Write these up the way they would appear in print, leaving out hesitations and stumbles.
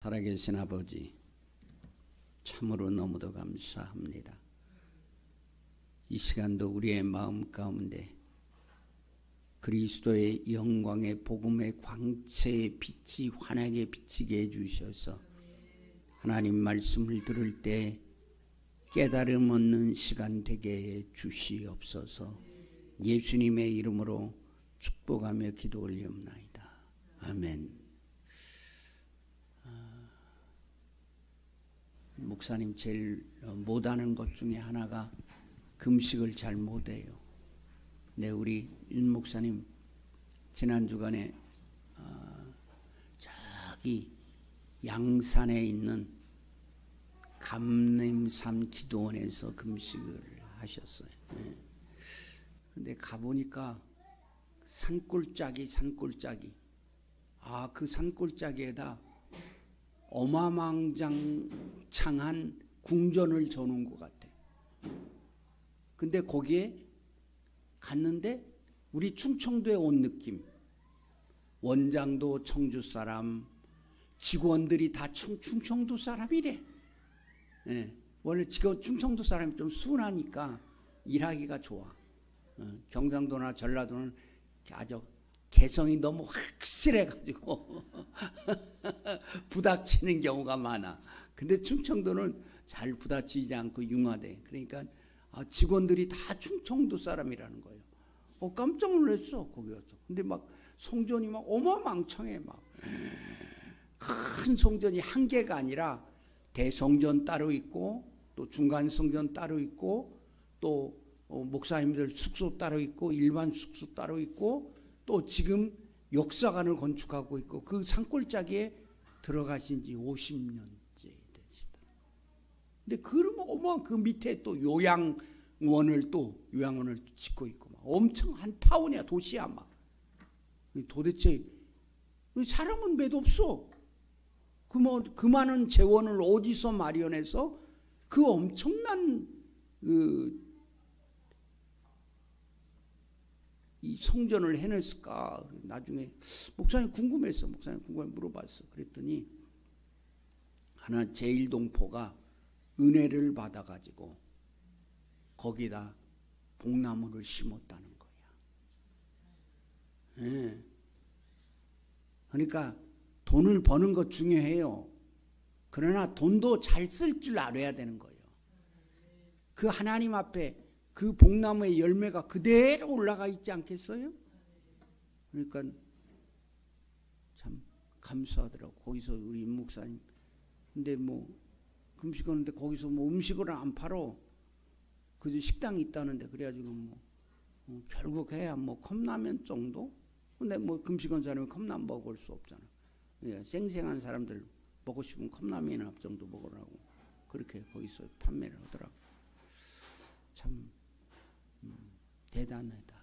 살아계신 아버지, 참으로 너무도 감사합니다. 이 시간도 우리의 마음 가운데 그리스도의 영광의 복음의 광채의 빛이 환하게 비치게 해주셔서 하나님 말씀을 들을 때 깨달음 얻는 시간 되게 해 주시옵소서. 예수님의 이름으로 축복하며 기도 올리옵나이다. 아멘. 목사님 제일 못하는 것 중에 하나가 금식을 잘 못해요. 근데 우리 윤 목사님 지난 주간에 저기 양산에 있는 감림산 기도원에서 금식을 하셨어요. 네. 근데 가보니까 산골짜기 그 산골짜기에다 어마망장창한 궁전을 저놓은 것 같아. 근데 거기에 갔는데 우리 충청도에 온 느낌. 원장도 청주 사람, 직원들이 다 충청도 사람이래. 예, 원래 충청도 사람이 좀 순하니까 일하기가 좋아. 경상도나 전라도는 아주 개성이 너무 확실해가지고 부닥치는 경우가 많아. 근데 충청도는 잘 부닥치지 않고 융화돼. 그러니까 직원들이 다 충청도 사람이라는 거예요. 깜짝 놀랐어 거기 가서. 근데 막 성전이 막 어마망창해. 막 큰 성전이 한 개가 아니라 대성전 따로 있고 또 중간 성전 따로 있고 또 목사님들 숙소 따로 있고 일반 숙소 따로 있고 또 지금 역사관을 건축하고 있고 그 산골짜기에 들어가신 지 50년째 되시더라고요. 근데 그러면 그 밑에 또 요양원을 짓고 있고 막 엄청 한 타운이야. 도시야 막. 도대체 사람은 몇 없어. 그 많은 재원을 어디서 마련해서 그 엄청난 이 성전을 해냈을까? 나중에 목사님 궁금해서 물어봤어. 그랬더니 하나 제1동포가 은혜를 받아가지고 거기다 복나무를 심었다는 거야. 네. 그러니까 돈을 버는 것 중요해요. 그러나 돈도 잘 쓸 줄 알아야 되는 거예요. 그 하나님 앞에 그 복나무의 열매가 그대로 올라가 있지 않겠어요? 그러니까 참 감사하더라고. 거기서 우리 목사님. 근데 금식하는데 거기서 음식을 안 팔어. 그저 식당이 있다는데 그래가지고 결국 해야 컵라면 정도? 근데 금식한 사람이 컵라면 먹을 수 없잖아. 생생한 사람들 먹고 싶으면 컵라면이나 정도 먹으라고 그렇게 거기서 판매를 하더라고. 참 대단하다.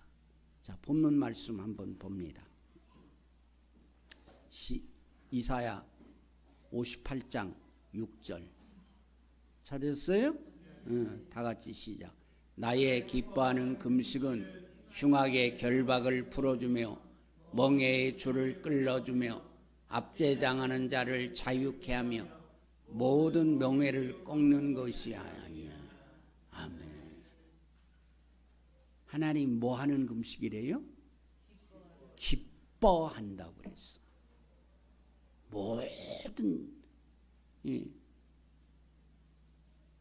자, 본문 말씀 한번 봅니다. 이사야 58장 6절 찾으셨어요? 다 같이 시작. 나의 기뻐하는 금식은 흉악의 결박을 풀어주며 멍에의 줄을 끌어주며 압제당하는 자를 자유케 하며 모든 명예를 꺾는 것이 아니야. 아멘. 하나님 뭐 하는 금식이래요? 기뻐한다고 그랬어. 모든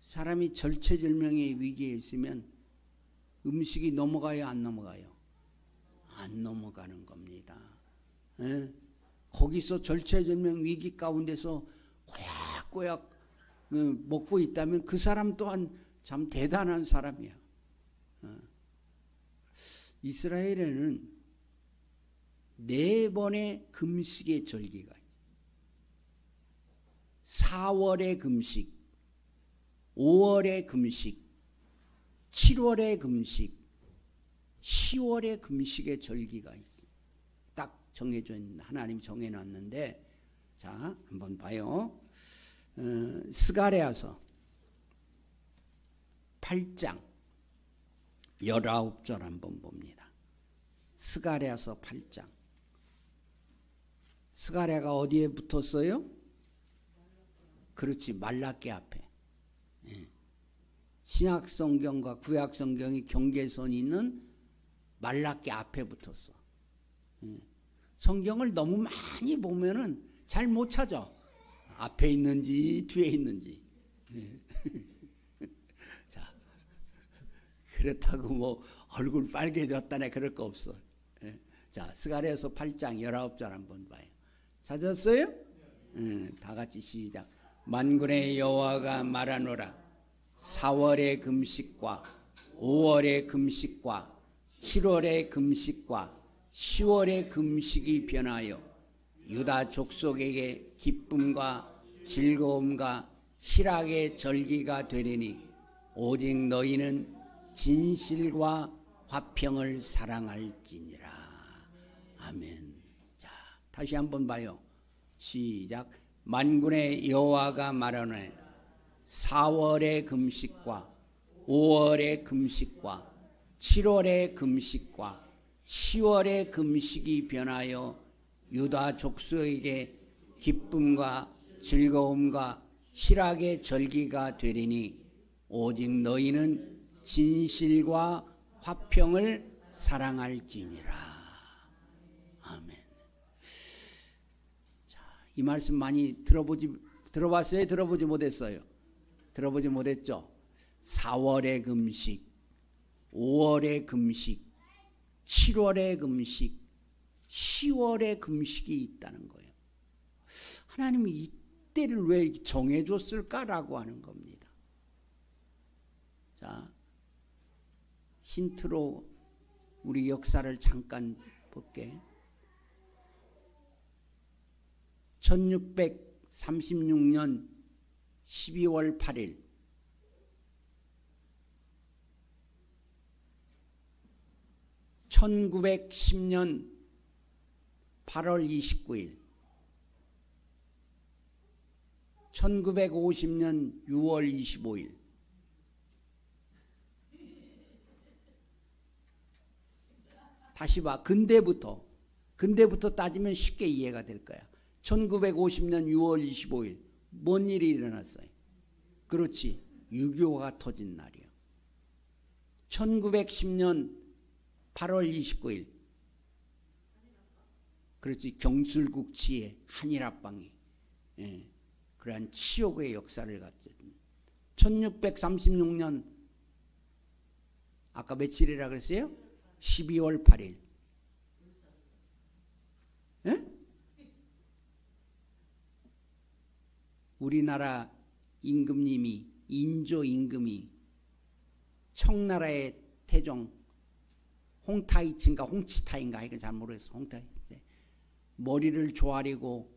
사람이 절체절명의 위기에 있으면 음식이 넘어가요, 안 넘어가요? 안 넘어가는 겁니다. 거기서 절체절명 위기 가운데서 꼬약꼬약 먹고 있다면 그 사람 또한 참 대단한 사람이야. 이스라엘에는 4번의 금식의 절기가 있어요. 4월의 금식, 5월의 금식, 7월의 금식, 10월의 금식의 절기가 있어요. 딱 정해져 있는, 하나님 정해놨는데, 자, 한번 봐요. 스가랴서 8장 19절 한번 봅니다. 스가랴서 8장. 스가랴가 어디에 붙었어요? 그렇지, 말라기 앞에. 예. 신약 성경과 구약 성경이 경계선이 있는 말라기 앞에 붙었어. 예. 성경을 너무 많이 보면은 잘 못 찾아. 앞에 있는지 뒤에 있는지. 예. 자, 그렇다고 뭐 얼굴 빨개졌다네 그럴 거 없어. 예. 자, 스가랴서 8장 19절 한번 봐요. 찾았어요? 다 같이 시작. 만군의 여호와가 말하노라. 4월의 금식과 5월의 금식과 7월의 금식과 10월의 금식이 변하여 유다 족속에게 기쁨과 즐거움과 희락의 절기가 되리니 오직 너희는 진실과 화평을 사랑할지니라. 아멘. 자, 다시 한번 봐요. 시작. 만군의 여호와가 말하노라. 4월의 금식과 5월의 금식과 7월의 금식과 10월의 금식이 변하여 유다 족속에게 기쁨과 즐거움과 희락의 절기가 되리니 오직 너희는 진실과 화평을 사랑할지니라. 아멘. 자, 이 말씀 많이 들어봤어요? 들어보지 못했어요? 들어보지 못했죠? 4월의 금식, 5월의 금식, 7월의 금식, 10월의 금식이 있다는 거예요. 하나님이 이때를 왜 정해줬을까라고 하는 겁니다. 자, 힌트로 우리 역사를 잠깐 볼게. 1636년 12월 8일 (1910년 8월 29일) 1950년 6월 25일 다시 봐. 근대부터 따지면 쉽게 이해가 될 거야. 1950년 6월 25일 뭔 일이 일어났어요? 그렇지, 6.25가 터진 날이요. 1910년 8월 29일 그렇지, 경술국 치에 한일합방이 그러한 치욕의 역사를 갖죠. 1636년 아까 며칠이라 그랬어요? 12월 8일. 우리나라 임금님이, 인조 임금이 청나라의 태종 홍타이츠인가 홍치타인가 이거 잘 모르겠어. 홍타이 머리를 조아리고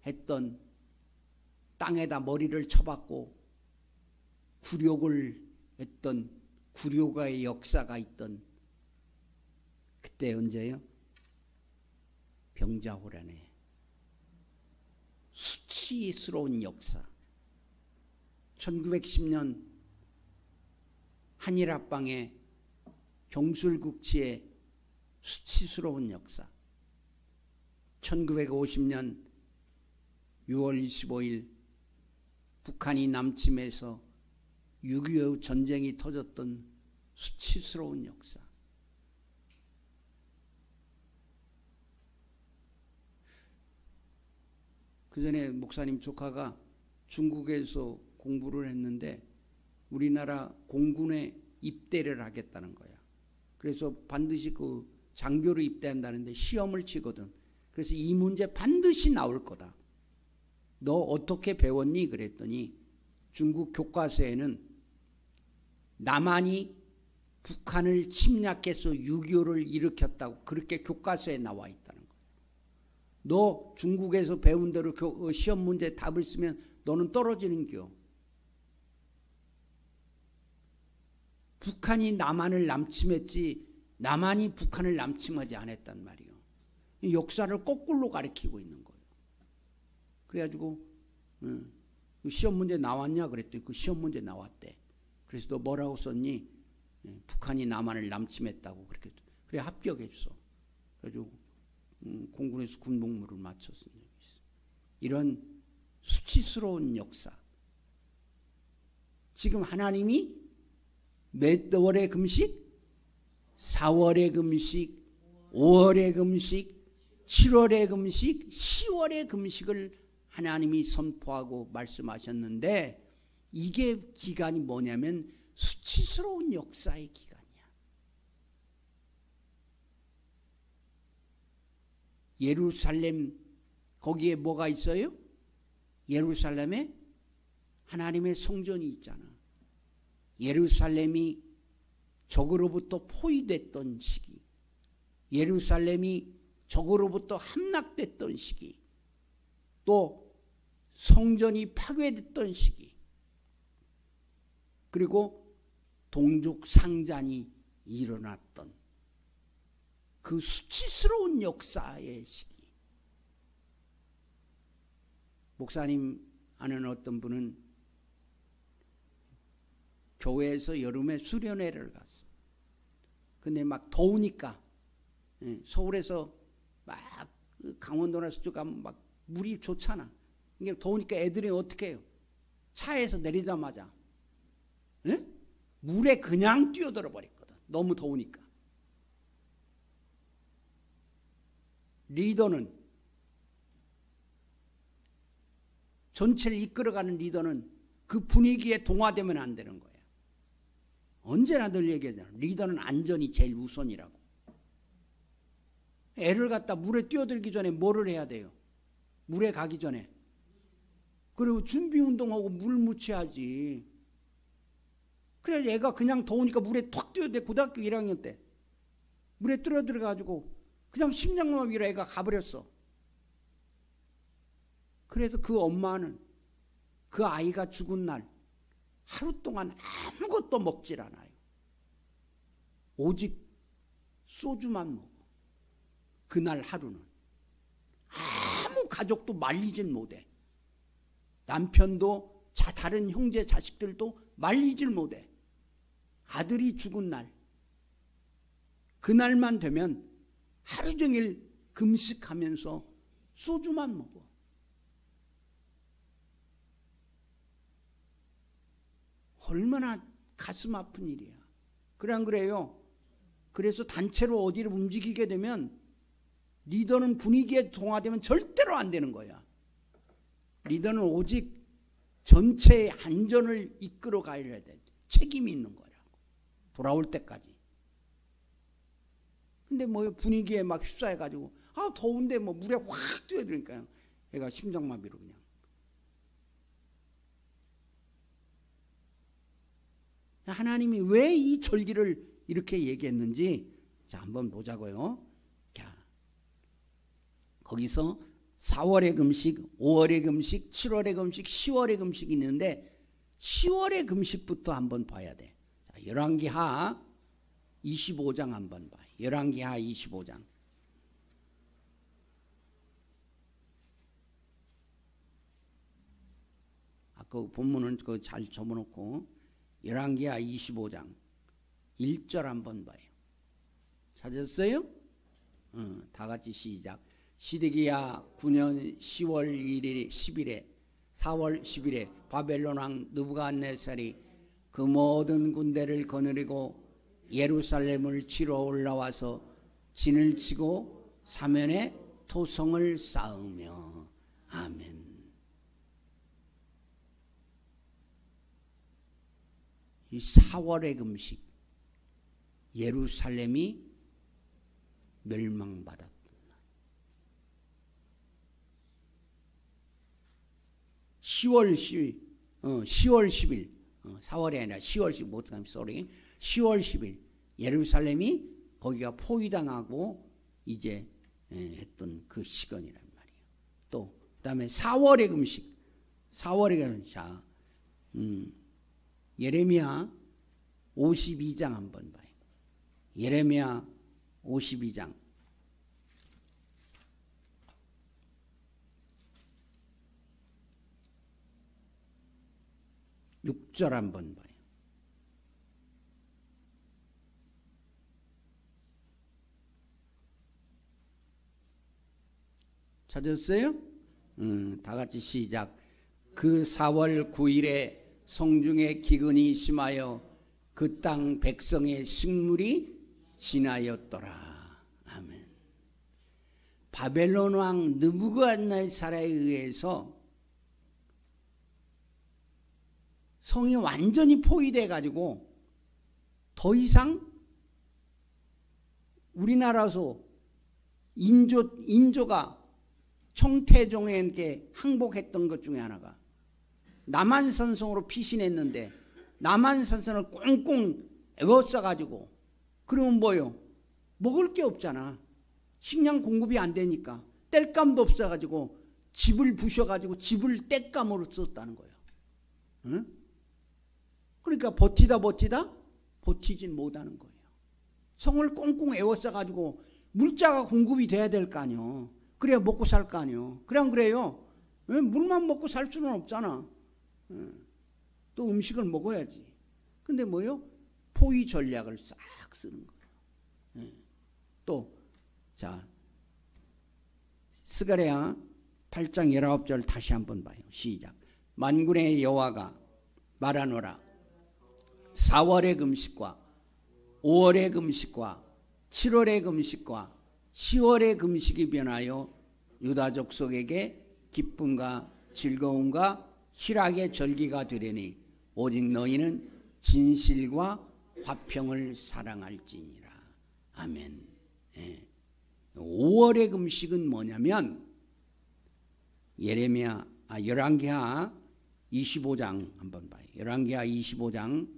했던, 땅에다 머리를 쳐박고 굴욕을 했던 굴욕의 역사가 있던 그때 언제요? 병자호란에 수치스러운 역사. 1910년 한일합방의 경술국치의 수치스러운 역사. 1950년 6월 25일 북한이 남침해서 6.25 전쟁이 터졌던 수치스러운 역사. 그 전에 목사님 조카가 중국에서 공부를 했는데 우리나라 공군에 입대를 하겠다는 거야. 그래서 반드시 그 장교로 입대한다는데 시험을 치거든. 그래서 이 문제 반드시 나올 거다. 너 어떻게 배웠니? 그랬더니 중국 교과서에는 남한이 북한을 침략해서 6.25를 일으켰다고 그렇게 교과서에 나와 있다는 거예요. 너 중국에서 배운 대로 시험 문제 답을 쓰면 너는 떨어지는 겨. 북한이 남한을 남침했지 남한이 북한을 남침하지 않았단 말이에요. 역사를 거꾸로 가리키고 있는 거예요. 그래가지고 시험 문제 나왔냐 그랬더니 그 시험 문제 나왔대. 그래서 너 뭐라고 썼니? 북한이 남한을 남침했다고 그렇게. 그래 합격했어. 그래가지고 공군에서 군복무를 마쳤습니다. 이런 수치스러운 역사. 지금 하나님이 몇 월의 금식? 4월의 금식, 5월의 금식, 7월의 금식, 10월의 금식을 하나님이 선포하고 말씀하셨는데, 이게 기간이 뭐냐면 수치스러운 역사의 기간이야. 예루살렘, 거기에 뭐가 있어요? 예루살렘에 하나님의 성전이 있잖아. 예루살렘이 적으로부터 포위됐던 시기, 예루살렘이 적으로부터 함락됐던 시기, 또 성전이 파괴됐던 시기, 그리고 동족 상잔이 일어났던 그 수치스러운 역사의 시기. 목사님 아는 어떤 분은 교회에서 여름에 수련회를 갔어. 근데 막 더우니까, 서울에서 막 강원도나 서쪽 가면 막 물이 좋잖아. 이게 더우니까 애들이 어떻게 해요? 차에서 내리자마자 물에 그냥 뛰어들어 버렸거든. 너무 더우니까. 리더는, 전체를 이끌어가는 리더는 그 분위기에 동화되면 안 되는 거야. 언제나 늘 얘기하잖아. 리더는 안전이 제일 우선이라고. 애를 갖다 물에 뛰어들기 전에 뭐를 해야 돼요? 물에 가기 전에. 그리고 준비 운동하고 물 묻혀야지. 그래야 애가 그냥 더우니까 물에 툭 뛰어들. 고등학교 1학년 때 물에 뛰어들어가지고 그냥 심장마비 위로 애가 가버렸어. 그래서 그 엄마는 그 아이가 죽은 날 하루 동안 아무것도 먹질 않아요. 오직 소주만 먹어. 그날 하루는 아무 가족도 말리질 못해. 남편도 다른 형제 자식들도 말리질 못해. 아들이 죽은 날, 그날만 되면 하루 종일 금식하면서 소주만 먹어. 얼마나 가슴 아픈 일이야. 그래 안 그래요? 그래서 단체로 어디를 움직이게 되면 리더는 분위기에 동화되면 절대로 안 되는 거야. 리더는 오직 전체의 안전을 이끌어 가야 돼. 책임이 있는 거라고. 돌아올 때까지. 근데 뭐 분위기에 막 휩싸여가지고 더운데 뭐 물에 확 뛰어들으니까요. 얘가 심장마비로 그냥. 하나님이 왜 이 절기를 이렇게 얘기했는지 자 한번 보자고요. 자, 거기서 4월의 금식, 5월의 금식, 7월의 금식, 10월의 금식이 있는데 10월의 금식부터 한번 봐야 돼. 자, 열왕기하 25장 한번 봐요. 열왕기하 25장. 아까 본문은 그거 잘 접어놓고 열왕기하 25장 1절 한번 봐요. 찾았어요? 다 같이 시작. 시드기야 9년 10월 1일 10일에 4월 10일에 바벨론 왕 느부갓네살이 그 모든 군대를 거느리고 예루살렘을 치러 올라와서 진을 치고 사면에 토성을 쌓으며. 아멘. 이 4월의 금식, 예루살렘이 멸망받았던 날. 10월 10일, 4월이 아니라 10월 10일, 못하면 쏘리. 10월 10일, 예루살렘이 거기가 포위당하고 이제 했던 그 시간이란 말이에요. 또, 그 다음에 4월의 금식, 4월의 금식. 자, 예레미야 52장 한번 봐요. 예레미야 52장 6절 한번 봐요. 찾았어요? 다 같이 시작. 그 4월 9일에 성중에 기근이 심하여 그 땅 백성의 식물이 지나였더라. 아멘. 바벨론 왕 느부갓네살에 의해서 성이 완전히 포위돼 가지고 더 이상 우리나라에서 인조가 청태종에게 항복했던 것 중에 하나가 남한산성으로 피신했는데 남한산성을 꽁꽁 에워싸가지고 그러면 뭐요? 먹을 게 없잖아. 식량 공급이 안 되니까 땔감도 없어가지고 집을 부셔가지고 집을 땔감으로 썼다는 거예요. 응? 그러니까 버티진 못하는 거예요. 성을 꽁꽁 에워싸가지고 물자가 공급이 돼야 될 거 아니요. 그래야 먹고 살 거 아니요. 그래 안 그래요? 물만 먹고 살 수는 없잖아. 또 음식을 먹어야지. 근데 뭐요? 포위 전략을 싹 쓰는 거예요. 또 자 스가랴 8장 19절 다시 한번 봐요. 시작. 만군의 여호와가 말하노라. 4월의 금식과 5월의 금식과 7월의 금식과 10월의 금식이 변하여 유다 족속에게 기쁨과 즐거움과 희락의 절기가 되려니 오직 너희는 진실과 화평을 사랑할지니라. 아멘. 5월의 금식은 뭐냐면 열왕기하 25장 한번 봐요. 열왕기하 25장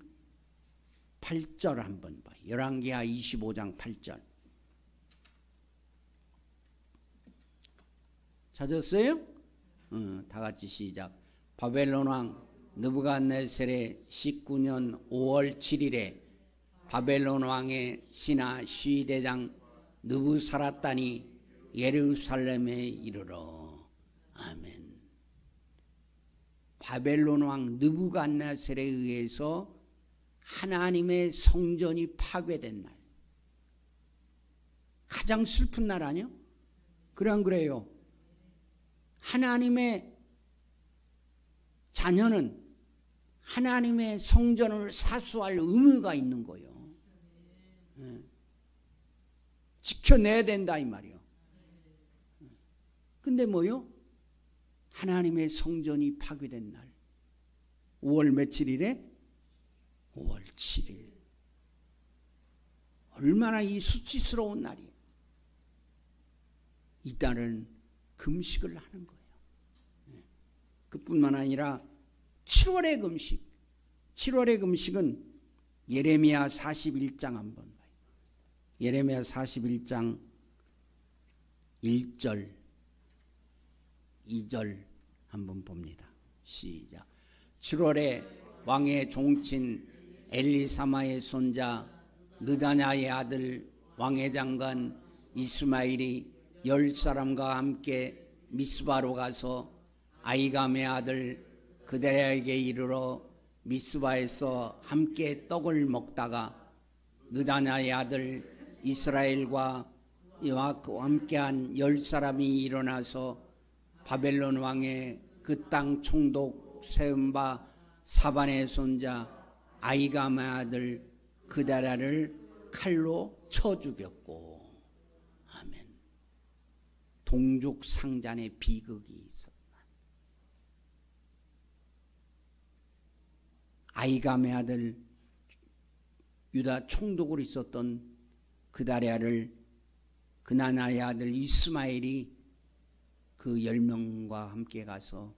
8절 한번 봐요. 열왕기하 25장 8절. 찾았어요? 다 같이 시작. 바벨론 왕 느부갓네살의 19년 5월 7일에 바벨론 왕의 신하 시대장 느부사라단이 예루살렘에 이르러. 아멘. 바벨론 왕 느부갓네살에 의해서 하나님의 성전이 파괴된 날. 가장 슬픈 날 아니요? 그래 안 그래요? 하나님의 자녀는 하나님의 성전을 사수할 의무가 있는 거예요. 지켜내야 된다 이 말이요. 근데 뭐요? 하나님의 성전이 파괴된 날 5월 며칠이래? 5월 7일. 얼마나 이 수치스러운 날이에요. 이 날은 금식을 하는 거예요. 그뿐만 아니라 7월의 금식. 7월의 금식은 예레미야 41장 한번 봐요. 예레미야 41장 1절 2절 한번 봅니다. 시작. 7월에 왕의 종친 엘리사마의 손자 느다냐의 아들 왕의 장관 이스마엘이 10사람과 함께 미스바로 가서 아이감의 아들 그데랴에게 이르러 미스바에서 함께 떡을 먹다가 느다냐의 아들 이스라엘과 이와 함께한 10사람이 일어나서 바벨론 왕의 그 땅 총독 세움바 사반의 손자 아이감의 아들 그데랴를 칼로 쳐 죽였고. 아멘. 동족 상잔의 비극이 있었다. 아이감의 아들 유다 총독으로 있었던 그다랴를 그나나의 아들 이스마엘이 그 10명과 함께 가서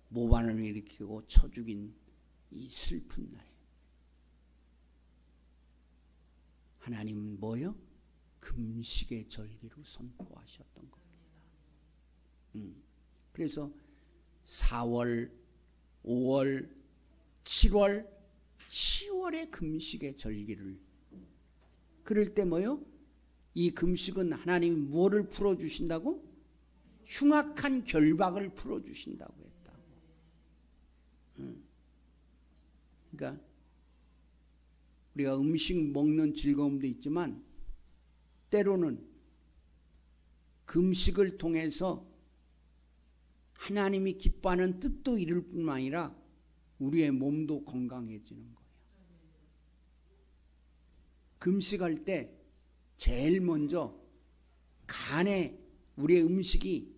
모반을 일으키고 쳐 죽인 이 슬픈 날. 하나님은 뭐요? 금식의 절기로 선포하셨던 겁니다. 그래서 4월, 5월, 7월, 10월의 금식의 절기를. 그럴 때 뭐요? 이 금식은 하나님이 뭐를 풀어주신다고? 흉악한 결박을 풀어주신다고 했다고. 그러니까 우리가 음식 먹는 즐거움도 있지만 때로는 금식을 통해서 하나님이 기뻐하는 뜻도 이룰 뿐만 아니라 우리의 몸도 건강해지는 거예요. 금식할 때 제일 먼저 간에 우리의 음식이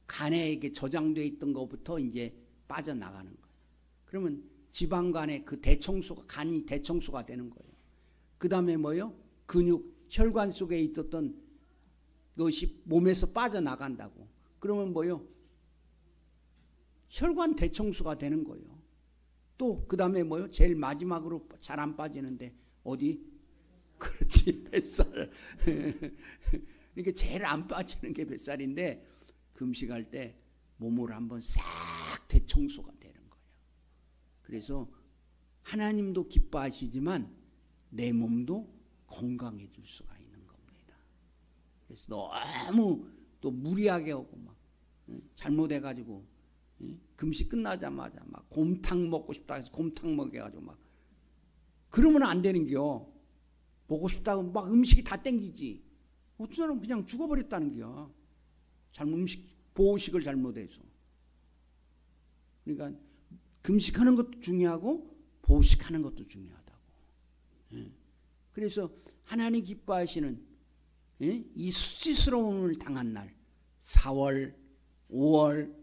간에 이렇게 저장되어 있던 것부터 이제 빠져나가는 거예요. 그러면 지방간에 그 대청소가, 간이 대청소가 되는 거예요. 그 다음에 뭐요? 근육, 혈관 속에 있었던 것이 몸에서 빠져나간다고. 그러면 뭐요? 혈관 대청소가 되는 거예요. 또 그 다음에 뭐요? 제일 마지막으로 잘 안 빠지는데 어디? 그렇지, 뱃살. 이게 제일 안 빠지는 게 뱃살인데 금식할 때 몸을 한번 싹 대청소가 되는 거예요. 그래서 하나님도 기뻐하시지만 내 몸도 건강해질 수가 있는 겁니다. 그래서 너무 또 무리하게 하고 막 잘못해가지고 금식 끝나자마자 막 곰탕 먹고 싶다 해서 곰탕 먹여가지고 막 그러면 안 되는겨. 먹고 싶다고 막 음식이 다 땡기지. 어떤 사람은 그냥 죽어버렸다는 거야. 보호식을 잘못해서. 그러니까 금식하는 것도 중요하고 보호식하는 것도 중요하다고. 그래서 하나님 기뻐하시는 이 수치스러움을 당한 날 4월, 5월,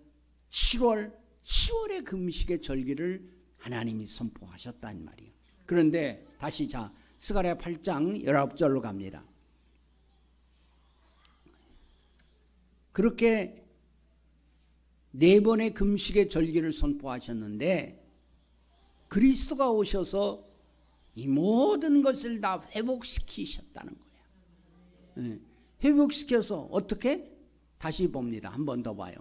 7월, 10월의 금식의 절기를 하나님이 선포하셨단 말이에요. 그런데 다시 자 스가랴 8장 19절로 갑니다. 그렇게 4번의 금식의 절기를 선포하셨는데 그리스도가 오셔서 이 모든 것을 다 회복시키셨다는 거예요. 회복시켜서 어떻게? 다시 봅니다. 한 번 더 봐요.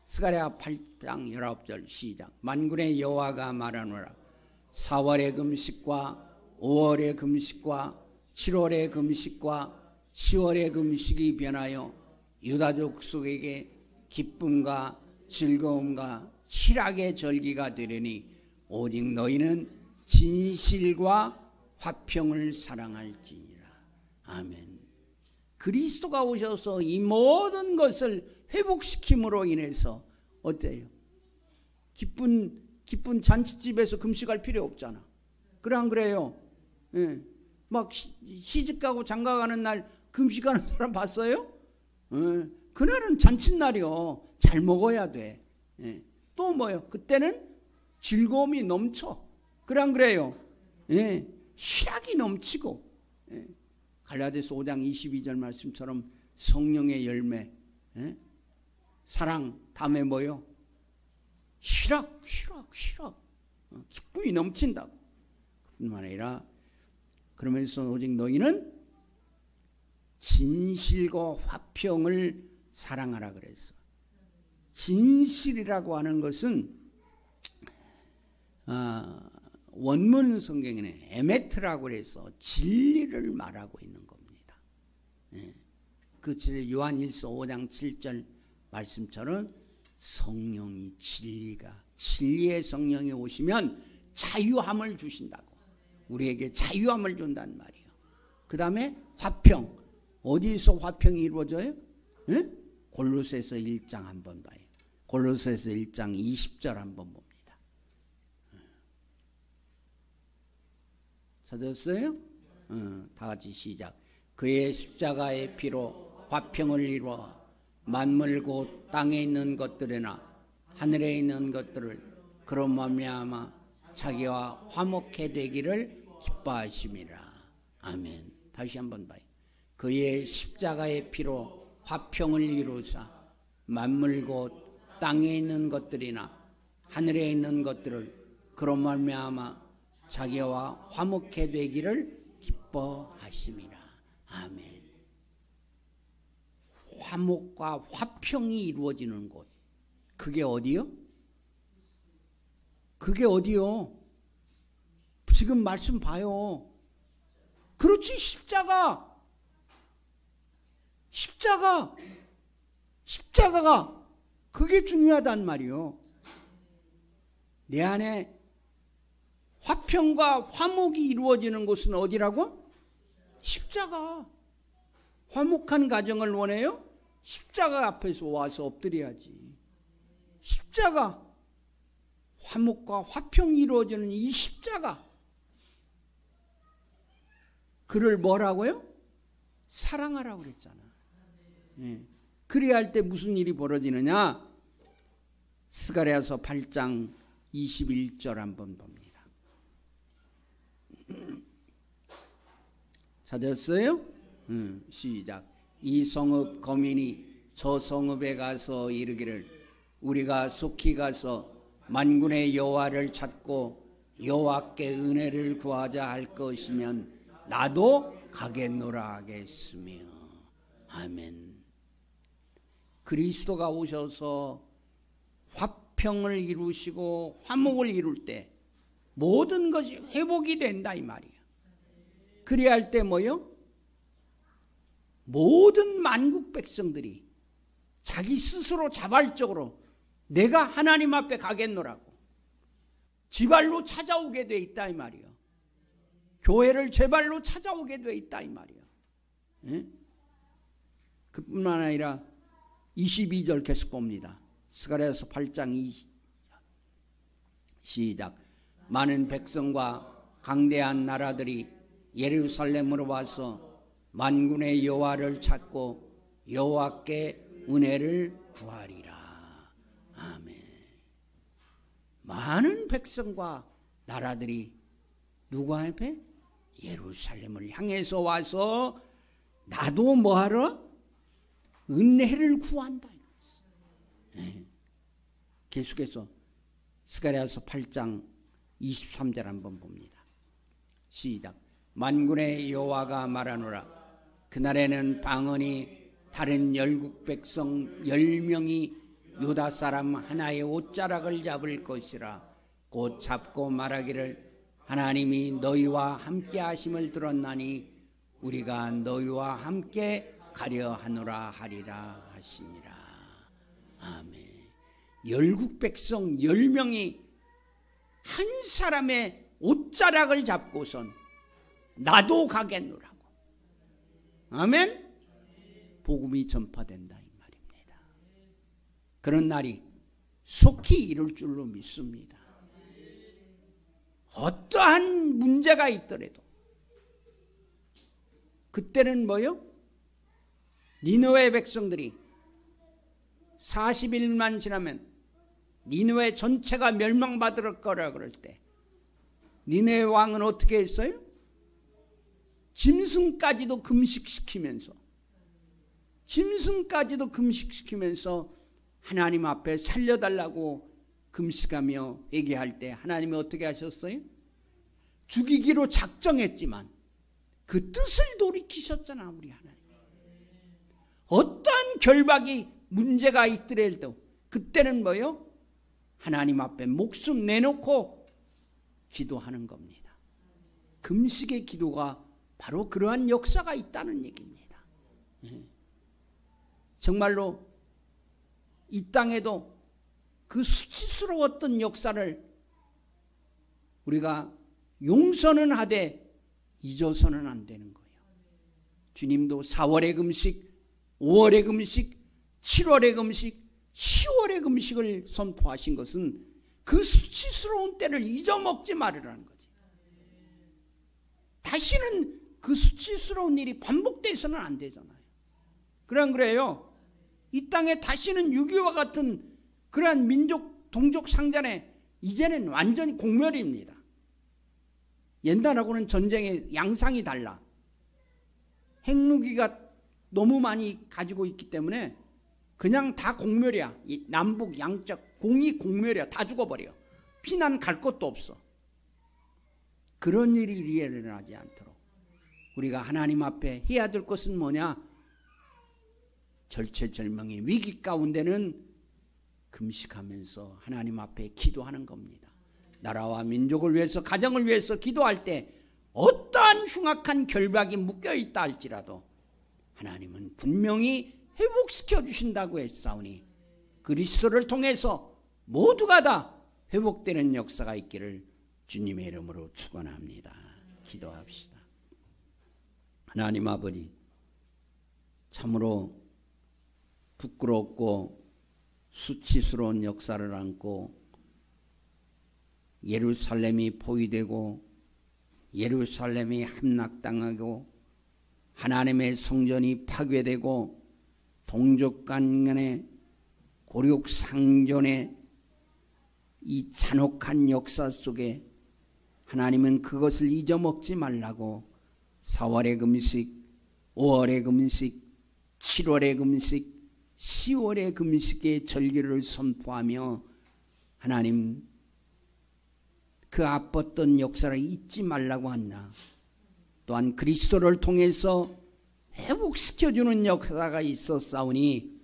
스가랴 8장 19절 시작. 만군의 여호와가 말하노라. 4월의 금식과 5월의 금식과 7월의 금식과 10월의 금식이 변하여 유다족 속에게 기쁨과 즐거움과 희락의 절기가 되려니 오직 너희는 진실과 화평을 사랑할지니라. 아멘. 그리스도가 오셔서 이 모든 것을 회복시킴으로 인해서 어때요? 기쁜 잔치집에서 금식할 필요 없잖아. 그래 안 그래요? 예. 막 시집가고 장가가는 날 금식하는 사람 봤어요? 예. 그날은 잔칫날이요. 잘 먹어야 돼. 예. 또 뭐요? 그때는 즐거움이 넘쳐. 그래 안 그래요? 예. 희락이 넘치고. 예. 갈라디아서 5장 22절 말씀처럼 성령의 열매, 예? 사랑, 다음에 뭐요? 희락. 기쁨이 넘친다고. 뿐만 아니라 그러면서 오직 너희는 진실과 화평을 사랑하라 그랬어. 진실이라고 하는 것은 원문 성경에는 에메트라고 그래서 진리를 말하고 있는 겁니다. 그 진리 요한일서 5장 7절 말씀처럼 성령이 진리의 성령이 오시면 자유함을 주신다고. 우리에게 자유함을 준단 말이에요. 그 다음에 화평. 어디서 화평이 이루어져요? 골로새서 1장 한번 봐요. 골로새서 1장 20절 한번 봅니다. 찾았어요? 다 같이 시작. 그의 십자가의 피로 화평을 이루어 만물 곧 땅에 있는 것들이나 하늘에 있는 것들을 그런 말미암아 자기와 화목해 되기를 기뻐하심이라. 아멘. 다시 한번 봐요. 그의 십자가의 피로 화평을 이루사 만물 곧 땅에 있는 것들이나 하늘에 있는 것들을 그런 말미암아 자기와 화목해 되기를 기뻐하심이라. 아멘. 화목과 화평이 이루어지는 곳. 그게 어디요? 그게 어디요? 지금 말씀 봐요. 그렇지, 십자가가 그게 중요하단 말이요. 내 안에 화평과 화목이 이루어지는 곳은 어디라고? 십자가. 화목한 가정을 원해요? 십자가 앞에서 와서 엎드려야지. 십자가, 화목과 화평이 이루어지는 이 십자가, 그를 뭐라고요? 사랑하라고 그랬잖아. 예. 그래야 할 때 무슨 일이 벌어지느냐? 스가랴서 8장 21절 한번 봅니다. 찾았어요? 시작. 이 성읍 거민이 저 성읍에 가서 이르기를 우리가 속히 가서 만군의 여호와를 찾고 여호와께 은혜를 구하자 할 것이면 나도 가겠노라 하겠으며. 아멘. 그리스도가 오셔서 화평을 이루시고 화목을 이룰 때 모든 것이 회복이 된다 이 말이야. 그래야 할 때 뭐요? 모든 만국 백성들이 자기 스스로 자발적으로 내가 하나님 앞에 가겠노라고 지발로 찾아오게 돼 있다 이 말이야. 교회를 제발로 찾아오게 돼 있다 이 말이야. 예? 그뿐만 아니라 22절 계속 봅니다. 스가랴서 8장 20절 시작. 많은 백성과 강대한 나라들이 예루살렘으로 와서 만군의 여호와를 찾고 여호와께 은혜를 구하리라. 아멘. 많은 백성과 나라들이 누구 앞에? 예루살렘을 향해서 와서 나도 뭐하러? 은혜를 구한다. 네. 계속해서 스가랴서 8장 23절 한번 봅니다. 시작. 만군의 여호와가 말하노라. 그날에는 방언이 다른 열국 백성 10명이 유다 사람 하나의 옷자락을 잡을 것이라. 곧 잡고 말하기를 하나님이 너희와 함께 하심을 들었나니 우리가 너희와 함께 가려 하노라 하리라 하시니라. 아멘. 열국 백성 10명이 한 사람의 옷자락을 잡고선 나도 가겠노라고. 아멘. 복음이 전파된다 이 말입니다. 그런 날이 속히 이룰 줄로 믿습니다. 어떠한 문제가 있더라도 그때는 뭐요? 니느웨 백성들이 40일만 지나면 니느웨 전체가 멸망받을 거라 그럴 때 니느웨 왕은 어떻게 했어요? 짐승까지도 금식시키면서 하나님 앞에 살려달라고 금식하며 회개할 때 하나님이 어떻게 하셨어요? 죽이기로 작정했지만 그 뜻을 돌이키셨잖아 우리 하나님. 어떠한 결박이 문제가 있더라도 그때는 뭐요? 하나님 앞에 목숨 내놓고 기도하는 겁니다. 금식의 기도가 바로 그러한 역사가 있다는 얘기입니다. 정말로 이 땅에도 그 수치스러웠던 역사를 우리가 용서는 하되 잊어서는 안 되는 거예요. 주님도 4월의 금식, 5월의 금식, 7월의 금식, 10월의 금식을 선포하신 것은 그 수치스러운 때를 잊어먹지 말으라는 거지. 다시는 그 수치스러운 일이 반복돼서는 안 되잖아요. 그래요. 이 땅에 다시는 6.25와 같은 그러한 민족 동족 상잔에 이제는 완전히 공멸입니다. 옛날하고는 전쟁의 양상이 달라. 핵무기가 너무 많이 가지고 있기 때문에 그냥 다 공멸이야. 이 남북 양쪽 공이 공멸이야. 다 죽어버려. 피난 갈 곳도 없어. 그런 일이 일어나지 않도록 우리가 하나님 앞에 해야 될 것은 뭐냐? 절체절명의 위기 가운데는 금식하면서 하나님 앞에 기도하는 겁니다. 나라와 민족을 위해서, 가정을 위해서 기도할 때 어떠한 흉악한 결박이 묶여있다 할지라도 하나님은 분명히 회복시켜 주신다고 했사오니 그리스도를 통해서 모두가 다 회복되는 역사가 있기를 주님의 이름으로 축원합니다. 기도합시다. 하나님 아버지, 참으로 부끄럽고 수치스러운 역사를 안고 예루살렘이 포위되고 예루살렘이 함락당하고 하나님의 성전이 파괴되고 동족간의 고륙상전의 이 잔혹한 역사 속에 하나님은 그것을 잊어먹지 말라고 4월의 금식, 5월의 금식, 7월의 금식, 10월의 금식의 절기를 선포하며 하나님 그 아팠던 역사를 잊지 말라고 한다. 또한 그리스도를 통해서 회복시켜주는 역사가 있었사오니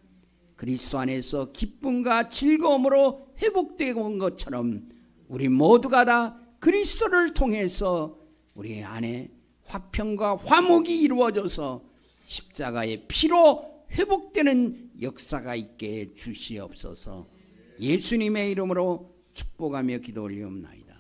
그리스도 안에서 기쁨과 즐거움으로 회복되고 온 것처럼 우리 모두가 다 그리스도를 통해서 우리 안에 화평과 화목이 이루어져서 십자가의 피로 회복되는 역사가 있게 주시옵소서. 예수님의 이름으로 축복하며 기도 올리옵나이다.